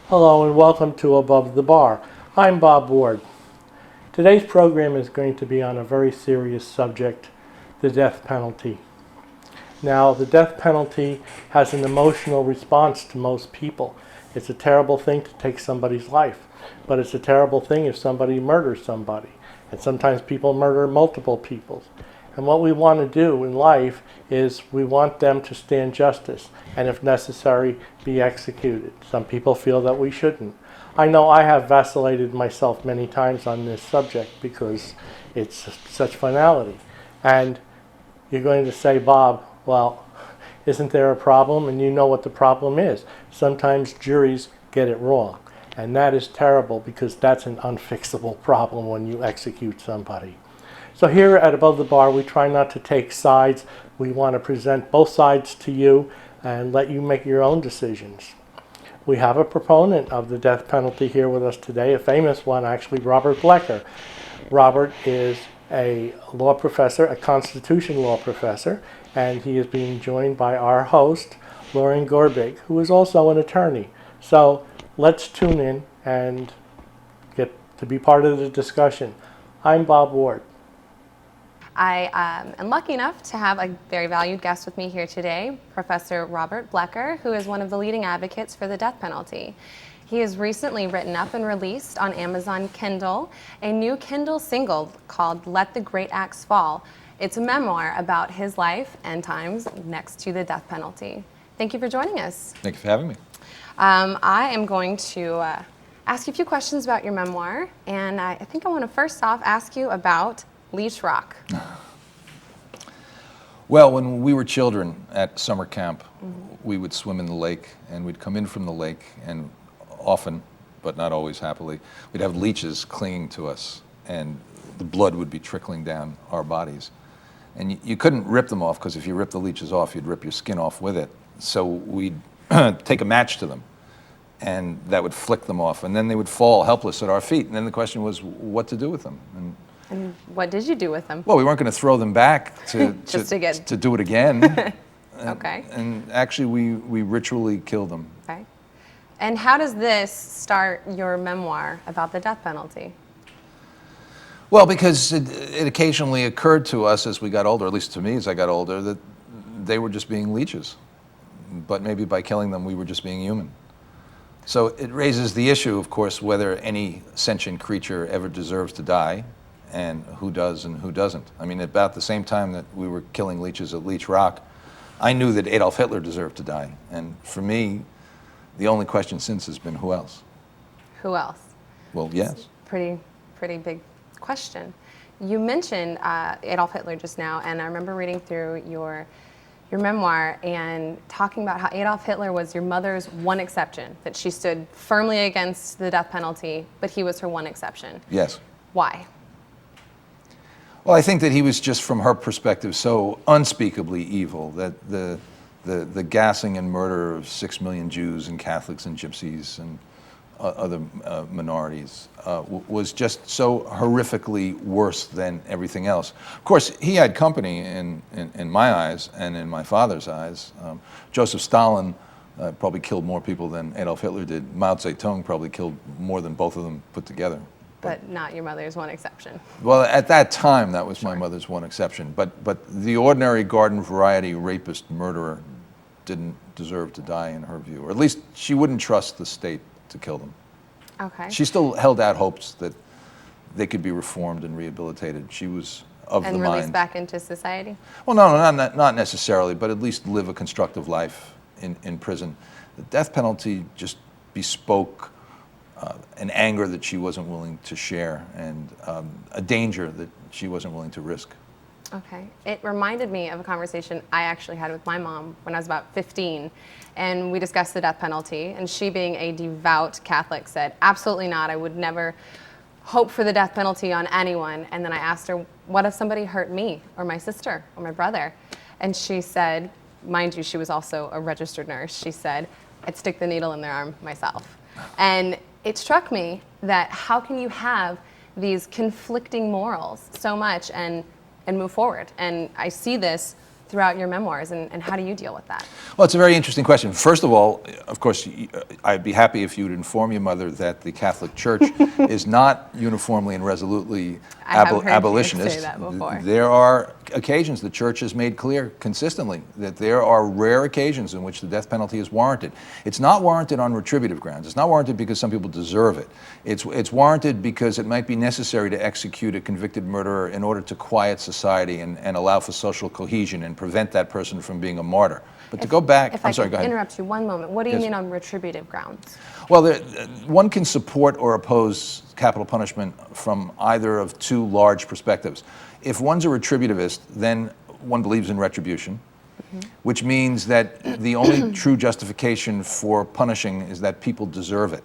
Hello and welcome to Above the Bar. I'm Bob Ward. Today's program is going to be on a very serious subject, the death penalty. Now, the death penalty has an emotional response to most people. It's a terrible thing to take somebody's life, but it's a terrible thing if somebody murders somebody. And sometimes people murder multiple people. And what we want to do in life is we want them to stand justice and, if necessary, be executed. Some people feel that we shouldn't. I know I have vacillated myself many times on this subject because it's such finality. And you're going to say, Bob, well, isn't there a problem? And you know what the problem is. Sometimes juries get it wrong. And that is terrible because that's an unfixable problem when you execute somebody. So here at Above the Bar, we try not to take sides. We want to present both sides to you and let you make your own decisions. We have a proponent of the death penalty here with us today, a famous one actually, Robert Blecker. Robert is a law professor, a constitution law professor, and he is being joined by our host, Lauren Gorbig, who is also an attorney. So let's tune in and get to be part of the discussion. I'm Bob Ward. I am lucky enough to have a very valued guest with me here today, Professor Robert Blecker, who is one of the leading advocates for the death penalty. He has recently written up and released on Amazon Kindle a new Kindle single called Let the Great Axe Fall. It's a memoir about his life and times next to the death penalty. Thank you for joining us. Thank you for having me. I am going to ask you a few questions about your memoir, and I think I want to first off ask you about Leech Rock. Well, when we were children at summer camp, we would swim in the lake, and we'd come in from the lake, and often, but not always happily, we'd have leeches clinging to us, and the blood would be trickling down our bodies. And you couldn't rip them off, because if you ripped the leeches off, you'd rip your skin off with it. So we'd take a match to them, and that would flick them off, and then they would fall helpless at our feet. And then the question was what to do with them. And what did you do with them? Well, we weren't going to throw them back to do it again. Okay. And actually, we ritually killed them. Okay. And how does this start your memoir about the death penalty? Well, because it occasionally occurred to us as we got older, at least to me as I got older, that they were just being leeches. But maybe by killing them, we were just being human. So it raises the issue, of course, whether any sentient creature ever deserves to die, and who does and who doesn't. I mean, about the same time that we were killing leeches at Leech Rock, I knew that Adolf Hitler deserved to die. And for me, the only question since has been who else? Who else? Well, yes. Pretty big question. You mentioned Adolf Hitler just now, and I remember reading through your memoir and talking about how Adolf Hitler was your mother's one exception, that she stood firmly against the death penalty, but he was her one exception. Yes. Why? Well, I think that he was just, from her perspective, so unspeakably evil that the gassing and murder of 6 million Jews and Catholics and Gypsies and other minorities was just so horrifically worse than everything else. Of course, he had company in my eyes and in my father's eyes. Joseph Stalin probably killed more people than Adolf Hitler did. Mao Zedong probably killed more than both of them put together. But not your mother's one exception. Well, at that time, that was my mother's one exception. But the ordinary garden variety rapist murderer didn't deserve to die in her view, or at least she wouldn't trust the state to kill them. Okay. She still held out hopes that they could be reformed and rehabilitated. She was of the mind. And released back into society? Well, no, not necessarily, but at least live a constructive life in prison. The death penalty just bespoke an anger that she wasn't willing to share, and a danger that she wasn't willing to risk. Okay. It reminded me of a conversation I actually had with my mom when I was about 15, and we discussed the death penalty, and she, being a devout Catholic, said, absolutely not, I would never hope for the death penalty on anyone. And then I asked her, what if somebody hurt me or my sister or my brother? And she said, mind you, she was also a registered nurse, she said, I'd stick the needle in their arm myself. And it struck me that how can you have these conflicting morals so much and move forward? And I see this throughout your memoirs, and how do you deal with that? Well, it's a very interesting question. First of all, of course, I'd be happy if you would inform your mother that the Catholic Church is not uniformly and resolutely I have heard abolitionist. you say that before. There are occasions the Church has made clear consistently that there are rare occasions in which the death penalty is warranted. It's not warranted on retributive grounds. It's not warranted because some people deserve it. It's warranted because it might be necessary to execute a convicted murderer in order to quiet society and allow for social cohesion and prevent that person from being a martyr. But to go back, if I'm sorry, go I ahead. could interrupt you one moment, what do you Yes. mean on retributive grounds? Well, one can support or oppose capital punishment from either of two large perspectives. If one's a retributivist, then one believes in retribution, which means that the only true justification for punishing is that people deserve it.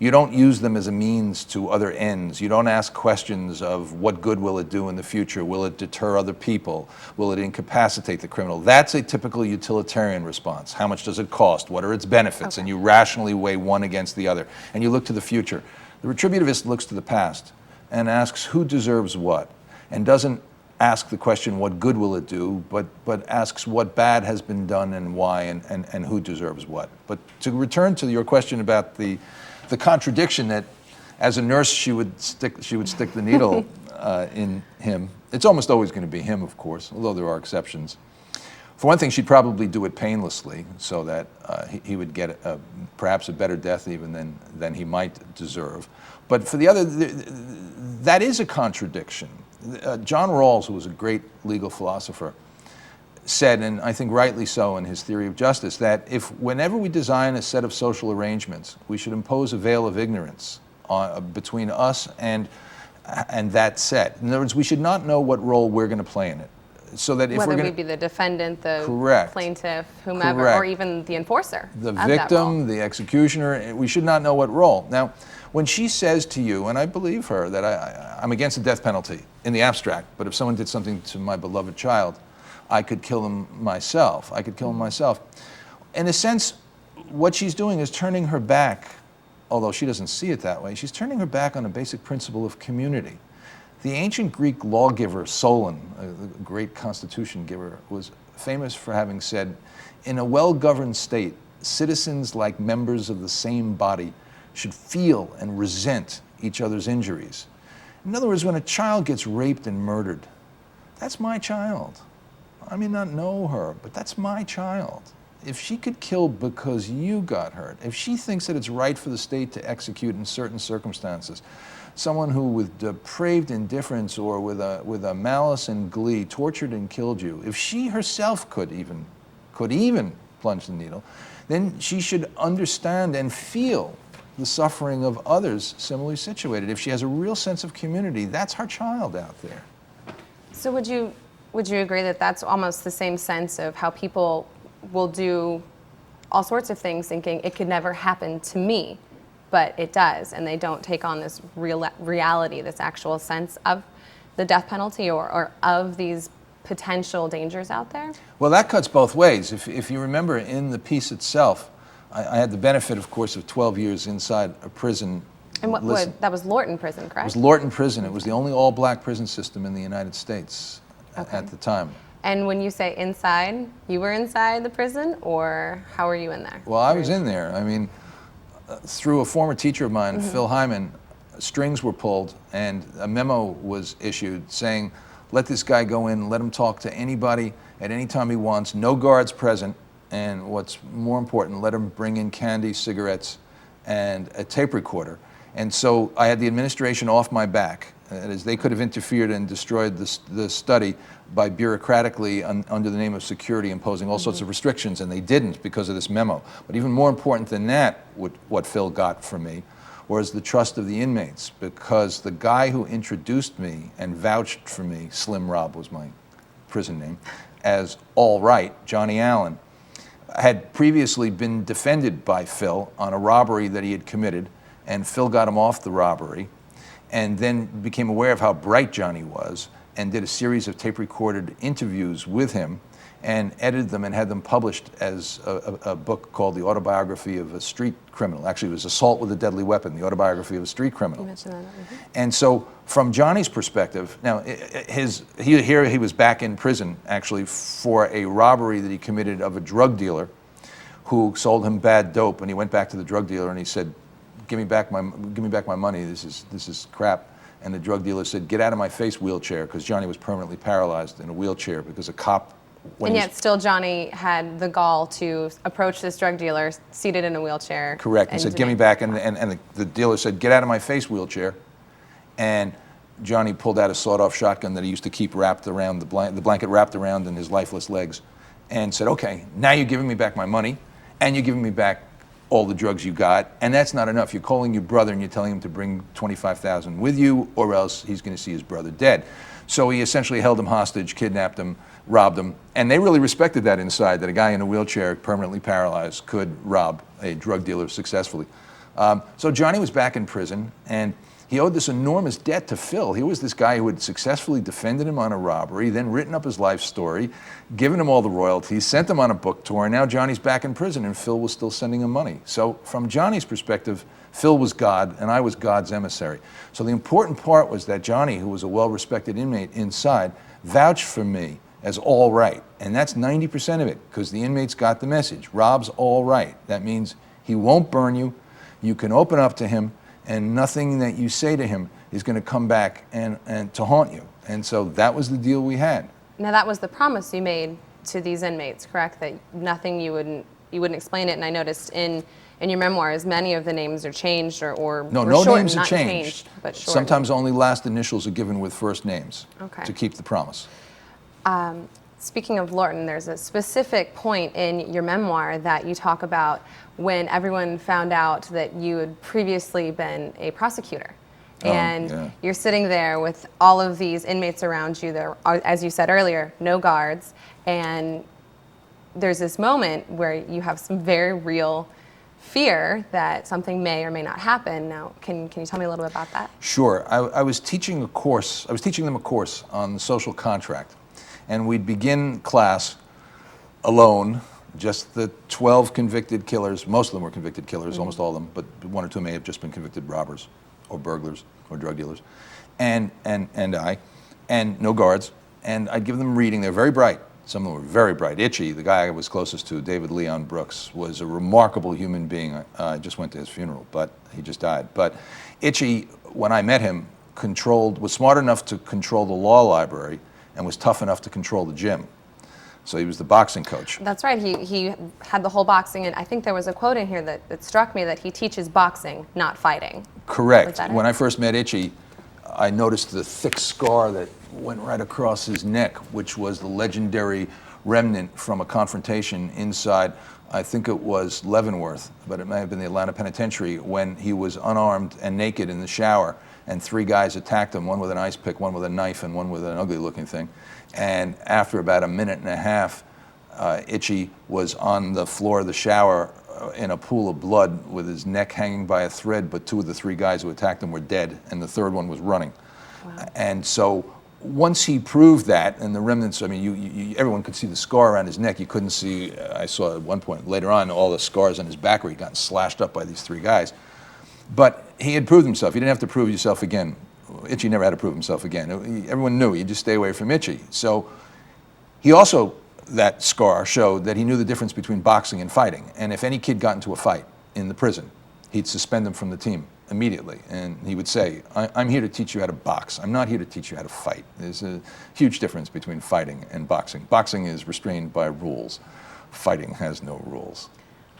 You don't use them as a means to other ends. You don't ask questions of what good will it do in the future? Will it deter other people? Will it incapacitate the criminal? That's a typical utilitarian response. How much does it cost? What are its benefits? Okay. And you rationally weigh one against the other. And you look to the future. The retributivist looks to the past and asks who deserves what, and doesn't ask the question what good will it do, but asks what bad has been done and why, and who deserves what. But to return to your question about the contradiction that, as a nurse, she would stick the needle in him. It's almost always going to be him, of course, although there are exceptions. For one thing, she'd probably do it painlessly, so that he would get perhaps a better death even than he might deserve. But for the other, that is a contradiction. John Rawls, who was a great legal philosopher, said, and I think rightly so in his theory of justice, that whenever we design a set of social arrangements, we should impose a veil of ignorance between us and that set. In other words, we should not know what role we're going to play in it. So that if Whether we're we going be the defendant, the Correct. plaintiff, whomever, Correct. or even the enforcer. the of that victim, role. the executioner, we should not know what role. Now, when she says to you, and I believe her, that I'm against the death penalty in the abstract, but if someone did something to my beloved child, I could kill him myself. I could kill him myself. In a sense, what she's doing is turning her back, although she doesn't see it that way, she's turning her back on a basic principle of community. The ancient Greek lawgiver Solon, a great constitution giver, was famous for having said, in a well-governed state, citizens, like members of the same body, should feel and resent each other's injuries. In other words, when a child gets raped and murdered, that's my child. I may not know her, but that's my child. If she could kill because you got hurt, if she thinks that it's right for the state to execute in certain circumstances, someone who with depraved indifference or with a malice and glee tortured and killed you, if she herself could even plunge the needle, then she should understand and feel the suffering of others similarly situated. If she has a real sense of community, that's her child out there. So would you agree that that's almost the same sense of how people will do all sorts of things thinking it could never happen to me, but it does, and they don't take on this reality, this actual sense of the death penalty or of these potential dangers out there? Well, that cuts both ways. If you remember, in the piece itself, I had the benefit, of course, of 12 years inside a prison. And that was Lorton Prison, correct? It was Lorton Prison. It was the only all-black prison system in the United States at the time. And when you say inside, you were inside the prison, or how were you in there? Well, I was in there. I mean, through a former teacher of mine, Phil Hyman, strings were pulled and a memo was issued saying, let this guy go in, let him talk to anybody at any time he wants, no guards present, and what's more important, let him bring in candy, cigarettes, and a tape recorder. And so I had the administration off my back. That is, they could have interfered and destroyed the study by bureaucratically, under the name of security, imposing all sorts of restrictions, and they didn't because of this memo. But even more important than that, what Phil got from me, was the trust of the inmates, because the guy who introduced me and vouched for me, Slim Rob was my prison name, as all right, Johnny Allen, had previously been defended by Phil on a robbery that he had committed, and Phil got him off the robbery, and then became aware of how bright Johnny was, and did a series of tape-recorded interviews with him, and edited them and had them published as a book called The Autobiography of a Street Criminal. Actually, it was Assault with a Deadly Weapon, The Autobiography of a Street Criminal. You mentioned that. Mm-hmm. And so from Johnny's perspective, now he was back in prison actually for a robbery that he committed of a drug dealer who sold him bad dope, and he went back to the drug dealer and he said, give me back my money, this is crap. And the drug dealer said, get out of my face, wheelchair, because Johnny was permanently paralyzed in a wheelchair because a cop... And yet still Johnny had the gall to approach this drug dealer seated in a wheelchair. Correct, and said, give me back, and the dealer said, get out of my face, wheelchair. And Johnny pulled out a sawed-off shotgun that he used to keep wrapped around the blanket wrapped around in his lifeless legs, and said, okay, now you're giving me back my money, and you're giving me back all the drugs you got, and that's not enough. You're calling your brother and you're telling him to bring $25,000 with you, or else he's going to see his brother dead. So he essentially held him hostage, kidnapped him, robbed him, and they really respected that inside, that a guy in a wheelchair, permanently paralyzed, could rob a drug dealer successfully. So Johnny was back in prison, and he owed this enormous debt to Phil. He was this guy who had successfully defended him on a robbery, then written up his life story, given him all the royalties, sent him on a book tour, and now Johnny's back in prison and Phil was still sending him money. So from Johnny's perspective, Phil was God and I was God's emissary. So the important part was that Johnny, who was a well-respected inmate inside, vouched for me as all right. And that's 90% of it, because the inmates got the message. Rob's all right. That means he won't burn you. You can open up to him, and nothing that you say to him is going to come back and to haunt you. And so that was the deal we had. Now that was the promise you made to these inmates, correct? That nothing, you wouldn't explain it. And I noticed in your memoirs, many of the names are changed or no names are changed, but shortened. Sometimes only last initials are given with first names to keep the promise. Speaking of Lorton, there's a specific point in your memoir that you talk about when everyone found out that you had previously been a prosecutor. And you're sitting there with all of these inmates around you. There are, as you said earlier, no guards. And there's this moment where you have some very real fear that something may or may not happen. Now, can you tell me a little bit about that? Sure. I was teaching a course. I was teaching them a course on the social contract. And we'd begin class alone, just the 12 convicted killers. Most of them were convicted killers, almost all of them, but one or two may have just been convicted robbers or burglars or drug dealers. And I, and no guards. And I'd give them reading. They're very bright. Some of them were very bright. Itchy, the guy I was closest to, David Leon Brooks, was a remarkable human being. I just went to his funeral, but he just died. But Itchy, when I met him, was smart enough to control the law library and was tough enough to control the gym. So he was the boxing coach. That's right. He had the whole boxing, and I think there was a quote in here that struck me that he teaches boxing, not fighting. Correct. When I first met Itchy, I noticed the thick scar that went right across his neck, which was the legendary remnant from a confrontation inside, I think it was Leavenworth, but it may have been the Atlanta Penitentiary, when he was unarmed and naked in the shower, and three guys attacked him, one with an ice pick, one with a knife, and one with an ugly-looking thing. And after about a minute and a half, Itchy was on the floor of the shower in a pool of blood with his neck hanging by a thread, but two of the three guys who attacked him were dead, and the third one was running. Wow. And so once he proved that, and the remnants, I mean, everyone could see the scar around his neck. You couldn't see, I saw at one point later on, all the scars on his back where he'd gotten slashed up by these three guys. But he had proved himself. He didn't have to prove himself again. Itchy never had to prove himself again. Everyone knew. You just stay away from Itchy. So he also, that scar showed that he knew the difference between boxing and fighting. And if any kid got into a fight in the prison, he'd suspend them from the team immediately. And he would say, I'm here to teach you how to box. I'm not here to teach you how to fight. There's a huge difference between fighting and boxing. Boxing is restrained by rules. Fighting has no rules.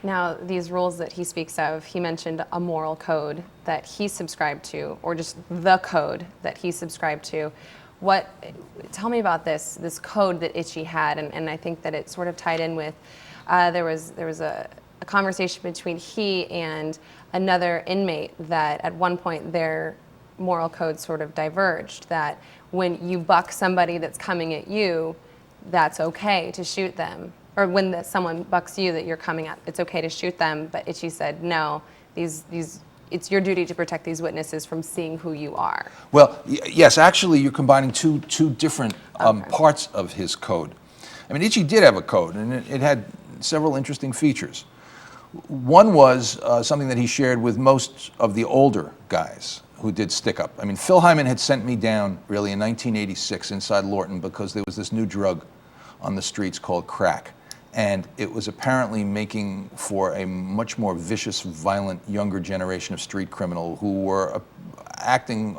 Now, these rules that he speaks of, he mentioned a moral code that he subscribed to, or just the code that he subscribed to. Tell me about this code that Itchy had, and I think that it sort of tied in with, there was a conversation between he and another inmate that at one point their moral code sort of diverged, that when you buck somebody that's coming at you, that's okay to shoot them. Or when someone bucks you that you're coming at, it's okay to shoot them. But Itchy said, no, it's your duty to protect these witnesses from seeing who you are. Well, yes, actually, you're combining two different parts of his code. I mean, Itchy did have a code, and it had several interesting features. One was something that he shared with most of the older guys who did stick-up. I mean, Phil Hyman had sent me down, really, in 1986 inside Lorton because there was this new drug on the streets called crack. And it was apparently making for a much more vicious, violent, younger generation of street criminal who were acting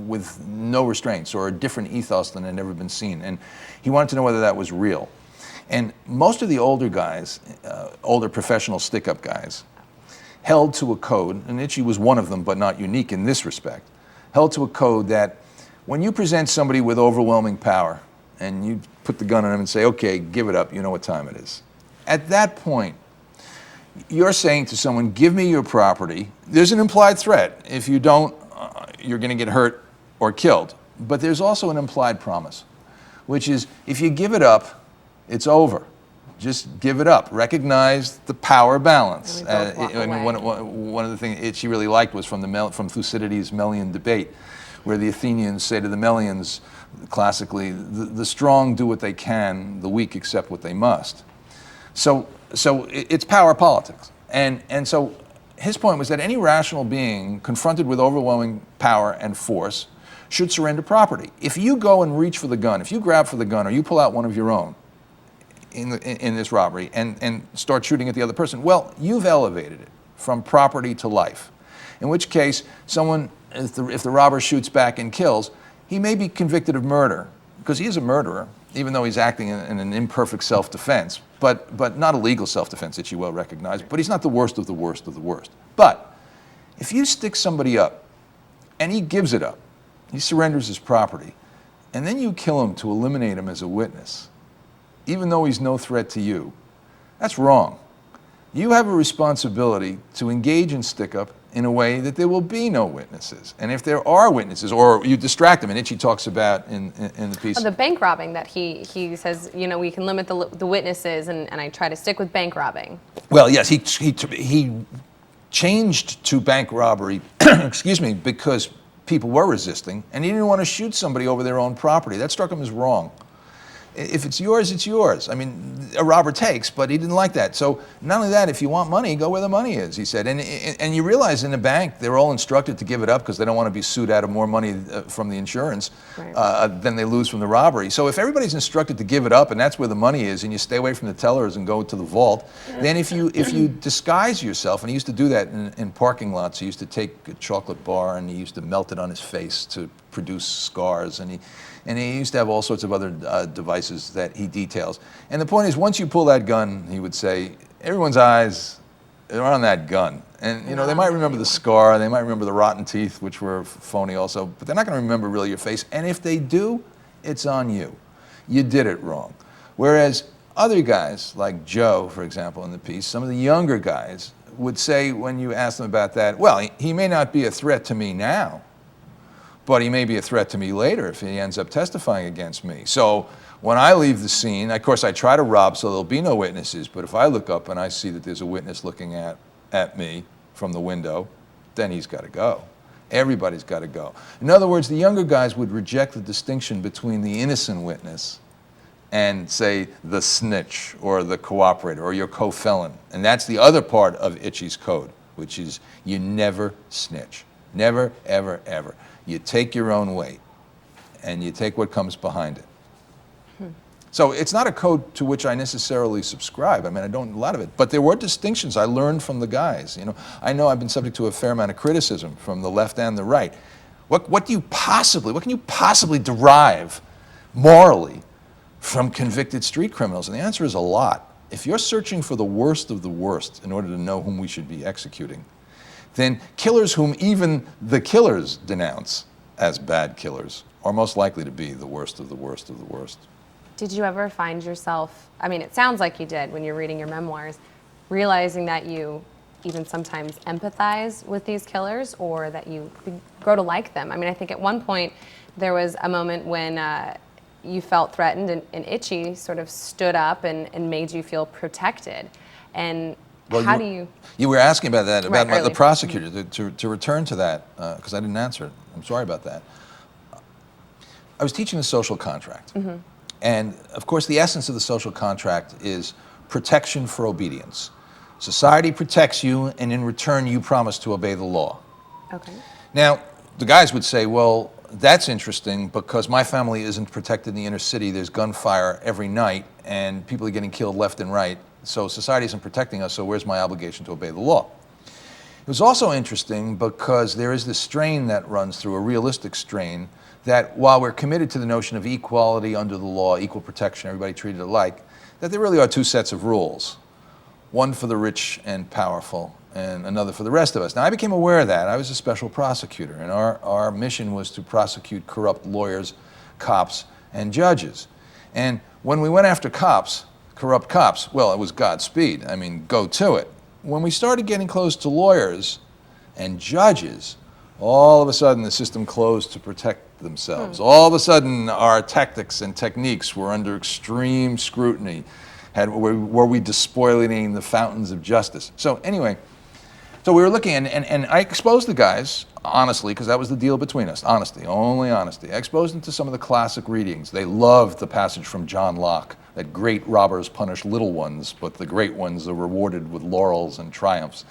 with no restraints or a different ethos than had ever been seen. And he wanted to know whether that was real. And most of the older guys, older professional stick-up guys, held to a code, and Itchy was one of them, but not unique in this respect, held to a code that when you present somebody with overwhelming power and you put the gun on them and say, okay, give it up, you know what time it is. At that point, you're saying to someone, give me your property. There's an implied threat. If you don't, you're going to get hurt or killed. But there's also an implied promise, which is if you give it up, it's over. Just give it up. Recognize the power balance. I mean, one of the things Itchy really liked was from Thucydides' Melian debate, where the Athenians say to the Melians, classically, the strong do what they can, the weak accept what they must. So it's power politics. And so his point was that any rational being confronted with overwhelming power and force should surrender property. If you go and reach for the gun, if you grab for the gun or you pull out one of your own in this robbery and start shooting at the other person, well, you've elevated it from property to life. In which case, someone, if the robber shoots back and kills, he may be convicted of murder, because he is a murderer, even though he's acting in an imperfect self-defense, but not a legal self-defense, Itchy well recognized, but he's not the worst of the worst of the worst. But if you stick somebody up, and he gives it up, he surrenders his property, and then you kill him to eliminate him as a witness, even though he's no threat to you, that's wrong. You have a responsibility to engage in stick-up in a way that there will be no witnesses. And if there are witnesses, or you distract them, and Itchy talks about in the piece. Oh, the bank robbing that he says, you know, we can limit the witnesses, and I try to stick with bank robbing. Well, yes, he changed to bank robbery, excuse me, because people were resisting, and he didn't want to shoot somebody over their own property. That struck him as wrong. If it's yours, it's yours. I mean, a robber takes, but he didn't like that. So not only that, if you want money, go where the money is, he said. And you realize in the bank, they're all instructed to give it up because they don't want to be sued out of more money from the insurance than they lose from the robbery. So if everybody's instructed to give it up and that's where the money is, and you stay away from the tellers and go to the vault, then if you disguise yourself, and he used to do that in parking lots, he used to take a chocolate bar and he used to melt it on his face to produce scars, and he used to have all sorts of other devices that he details. And the point is, once you pull that gun, he would say, everyone's eyes are on that gun. And you know, they might remember the scar, they might remember the rotten teeth, which were phony also, but they're not going to remember really your face. And if they do, it's on you. You did it wrong. Whereas other guys, like Joe, for example, in the piece, some of the younger guys would say when you ask them about that, well, he may not be a threat to me now, but he may be a threat to me later if he ends up testifying against me. So when I leave the scene, of course I try to rob so there'll be no witnesses, but if I look up and I see that there's a witness looking at me from the window, then he's got to go. Everybody's got to go. In other words, the younger guys would reject the distinction between the innocent witness and, say, the snitch or the cooperator or your co-felon. And that's the other part of Itchy's code, which is you never snitch. Never, ever, ever. You take your own weight, and you take what comes behind it. So it's not a code to which I necessarily subscribe. I mean, I don't a lot of it, but there were distinctions I learned from the guys. You know, I know I've been subject to a fair amount of criticism from the left and the right. What can you possibly derive morally from convicted street criminals? And the answer is a lot. If you're searching for the worst of the worst in order to know whom we should be executing, then killers whom even the killers denounce as bad killers are most likely to be the worst of the worst of the worst. Did you ever find yourself, I mean, it sounds like you did when you're reading your memoirs, realizing that you even sometimes empathize with these killers, or that you grow to like them? I mean, I think at one point there was a moment when you felt threatened, and Itchy sort of stood up and made you feel protected. And well, how do you... You were asking about that, about right, the prosecutor, to return to that, because I didn't answer it. I'm sorry about that. I was teaching the social contract. And of course, the essence of the social contract is protection for obedience. Society protects you, and in return, you promise to obey the law. Okay. Now, the guys would say, well, that's interesting because my family isn't protected in the inner city. There's gunfire every night, and people are getting killed left and right. So society isn't protecting us, so where's my obligation to obey the law? It was also interesting because there is this strain that runs through, a realistic strain, that while we're committed to the notion of equality under the law, equal protection, everybody treated alike, that there really are two sets of rules. One for the rich and powerful, and another for the rest of us. Now, I became aware of that. I was a special prosecutor, and our mission was to prosecute corrupt lawyers, cops, and judges. And when we went after cops, corrupt cops, well, it was Godspeed. I mean, go to it. When we started getting close to lawyers and judges, all of a sudden the system closed to protect themselves. All of a sudden our tactics and techniques were under extreme scrutiny. Were we despoiling the fountains of justice? So anyway, so we were looking, and I exposed the guys, honestly, because that was the deal between us, honesty, only honesty. I exposed them to some of the classic readings. They loved the passage from John Locke, that great robbers punish little ones, but the great ones are rewarded with laurels and triumphs.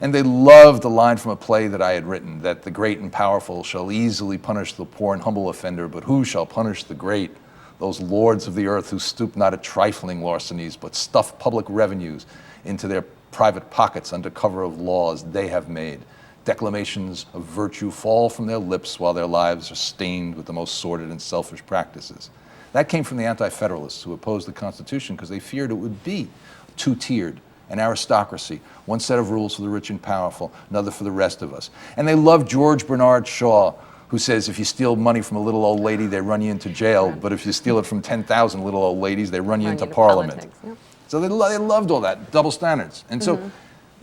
And they loved the line from a play that I had written, that the great and powerful shall easily punish the poor and humble offender, but who shall punish the great? Those lords of the earth who stoop not at trifling larcenies, but stuff public revenues into their private pockets under cover of laws they have made. Declamations of virtue fall from their lips while their lives are stained with the most sordid and selfish practices. That came from the anti-federalists who opposed the Constitution because they feared it would be two-tiered, an aristocracy, one set of rules for the rich and powerful, another for the rest of us. And they loved George Bernard Shaw, who says if you steal money from a little old lady, they run you into jail, but if you steal it from 10,000 little old ladies, they run you into Parliament. Politics, yeah. So they loved all that, double standards. And so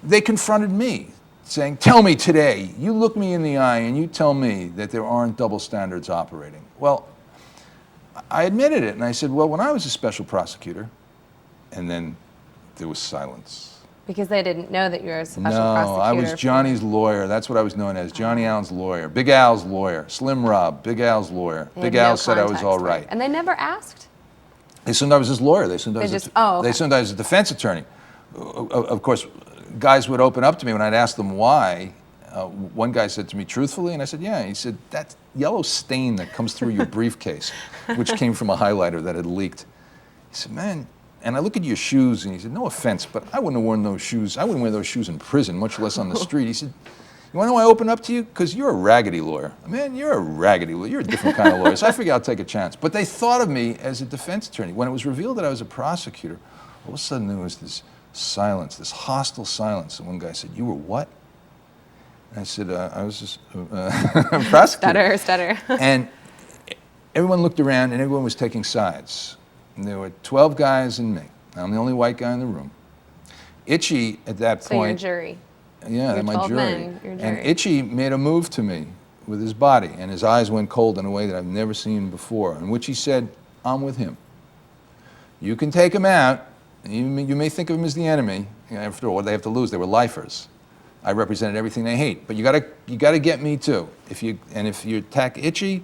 they confronted me, saying, tell me today, you look me in the eye and you tell me that there aren't double standards operating. Well, I admitted it, and I said, well, when I was a special prosecutor, and then there was silence. Because they didn't know that you were a special No, prosecutor. I was Johnny's lawyer. That's what I was known as, Johnny Allen's lawyer, Big Al's lawyer, Slim Rob, Big Al's lawyer. They Big had Al no said I was context, all right. And they never asked? They assumed I was his lawyer. They assumed I was They just- oh, okay. they assumed I was a defense attorney. Of course, guys would open up to me when I'd ask them why. One guy said to me truthfully, and I said, yeah. He said, that yellow stain that comes through your briefcase, which came from a highlighter that had leaked. He said, man, and I look at your shoes, and he said, no offense, but I wouldn't have worn those shoes. I wouldn't wear those shoes in prison, much less on the street. He said, you want to know why I open up to you? Because you're a raggedy lawyer. Man, you're a raggedy lawyer. You're a different kind of lawyer. So I figured I'll take a chance. But they thought of me as a defense attorney. When it was revealed that I was a prosecutor, all of a sudden there was this silence, this hostile silence. And one guy said, you were what? And I said, I was just a prosecutor. Stutter. And everyone looked around, and everyone was taking sides. And there were 12 guys and me. I'm the only white guy in the room. Itchy, at that So point... your jury. Yeah, Your my 12 jury. men, your And jury. Itchy made a move to me with his body, and his eyes went cold in a way that I've never seen before, in which he said, I'm with him. You can take him out. You may think of him as the enemy. After all, what they have to lose? They were lifers. I represented everything they hate. But you gotta get me too. If you attack Itchy,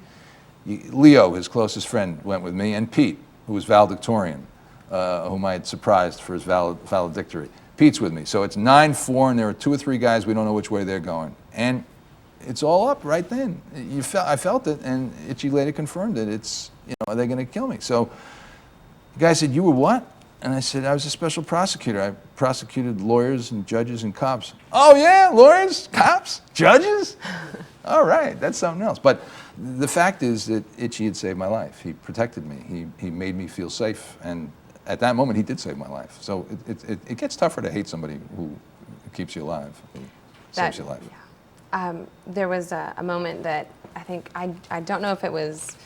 Leo, his closest friend, went with me, and Pete, who was valedictorian, whom I had surprised for his valedictory. Pete's with me. So it's 9-4, and there are 2 or 3 guys, we don't know which way they're going. And it's all up right then. I felt it, and Itchy later confirmed it. It's, are they going to kill me? So the guy said, you were what? And I said, I was a special prosecutor. I prosecuted lawyers and judges and cops. Oh yeah, lawyers, cops, judges? All right, that's something else. But the fact is that Itchy had saved my life. He protected me. He made me feel safe, and at that moment, he did save my life. So it gets tougher to hate somebody who keeps you alive, who saves your life. Yeah. There was a moment that I think, I don't know if it was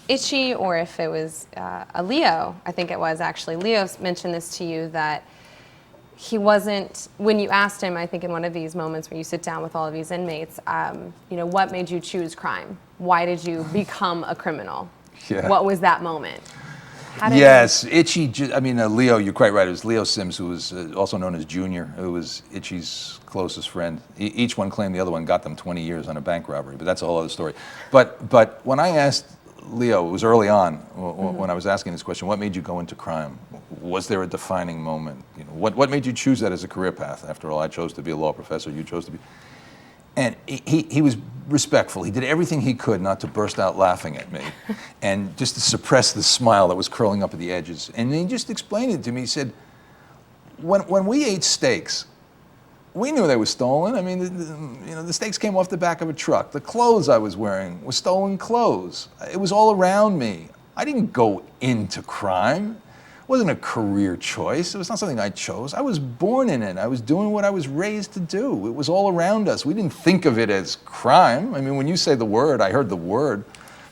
Itchy or if it was a Leo, I think it was actually. Leo mentioned this to you, that he wasn't, when you asked him, I think in one of these moments where you sit down with all of these inmates, what made you choose crime? Why did you become a criminal? Yeah. What was that moment? Yes, Itchy, Leo, you're quite right. It was Leo Sims, who was also known as Junior, who was Itchy's closest friend. Each one claimed the other one got them 20 years on a bank robbery, but that's a whole other story. But when I asked Leo, it was early on when I was asking this question, what made you go into crime? Was there a defining moment? You know, what made you choose that as a career path? After all, I chose to be a law professor, you chose to be... And he was respectful. He did everything he could not to burst out laughing at me and just to suppress the smile that was curling up at the edges. And he just explained it to me. He said, when we ate steaks, we knew they were stolen. I mean, the steaks came off the back of a truck. The clothes I was wearing were stolen clothes. It was all around me. I didn't go into crime. It wasn't a career choice. It was not something I chose. I was born in it. I was doing what I was raised to do. It was all around us. We didn't think of it as crime. I mean, when you say the word, I heard the word,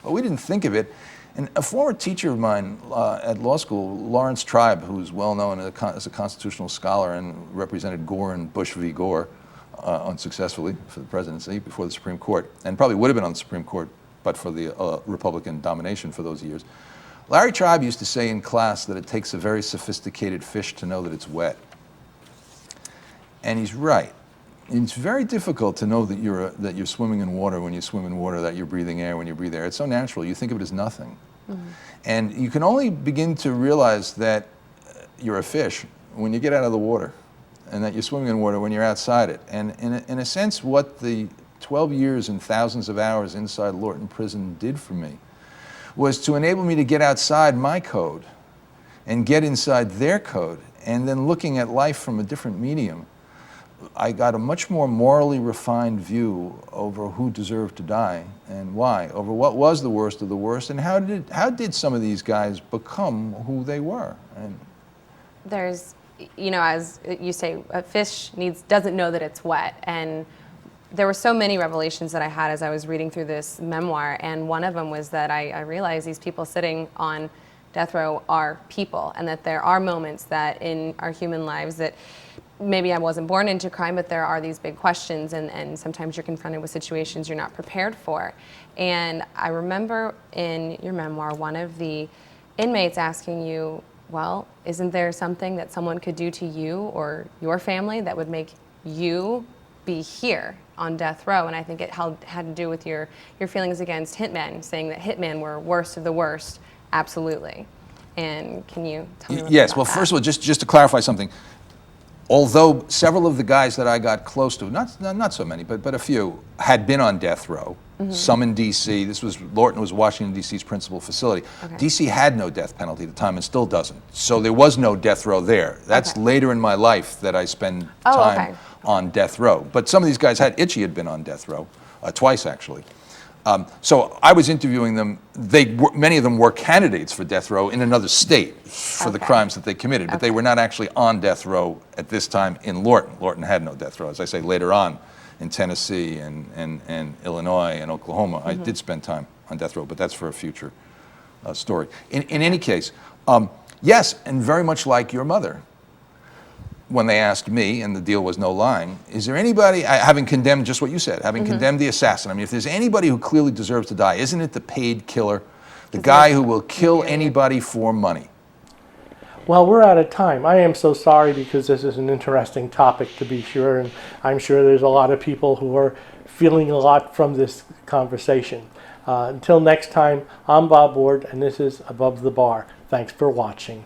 but we didn't think of it. And a former teacher of mine at law school, Lawrence Tribe, who's well known as a constitutional scholar and represented Gore and Bush v. Gore unsuccessfully for the presidency before the Supreme Court, and probably would have been on the Supreme Court but for the Republican domination for those years. Larry Tribe used to say in class that it takes a very sophisticated fish to know that it's wet. And he's right. It's very difficult to know that you're swimming in water when you swim in water, that you're breathing air when you breathe air. It's so natural. You think of it as nothing. Mm-hmm. And you can only begin to realize that you're a fish when you get out of the water, and that you're swimming in water when you're outside it. And in a sense, what the 12 years and thousands of hours inside Lorton Prison did for me was to enable me to get outside my code and get inside their code, and then looking at life from a different medium, I got a much more morally refined view over who deserved to die and why, over what was the worst of the worst, and how did some of these guys become who they were. And there's, as you say, a fish doesn't know that it's wet, and there were so many revelations that I had as I was reading through this memoir, and one of them was that I realized these people sitting on death row are people, and that there are moments that in our human lives that maybe I wasn't born into crime, but there are these big questions, and sometimes you're confronted with situations you're not prepared for. And I remember in your memoir, one of the inmates asking you, well, isn't there something that someone could do to you or your family that would make you be here on death row? And I think it had to do with your feelings against hitmen, saying that hitmen were worst of the worst. Absolutely. And can you tell me a little Yes, about well, that? first of all, just to clarify something, although several of the guys that I got close to, not so many, but a few, had been on death row, some in D.C. Lorton was Washington, D.C.'s principal facility. Okay. D.C. had no death penalty at the time and still doesn't. So there was no death row there. That's later in my life that I spend time on death row. But some of these guys Itchy had been on death row, twice actually. So I was interviewing them. Many of them were candidates for death row in another state for the crimes that they committed, but they were not actually on death row at this time in Lorton. Lorton had no death row. As I say, later on in Tennessee and Illinois and Oklahoma, I did spend time on death row, but that's for a future story. In any case, yes, and very much like your mother, when they asked me, and the deal was no lying, is there anybody, having condemned just what you said, having condemned the assassin, I mean, if there's anybody who clearly deserves to die, isn't it the paid killer, the guy who will kill anybody for money? Well, we're out of time. I am so sorry, because this is an interesting topic, to be sure, and I'm sure there's a lot of people who are feeling a lot from this conversation. Until next time, I'm Bob Ward, and this is Above the Bar. Thanks for watching.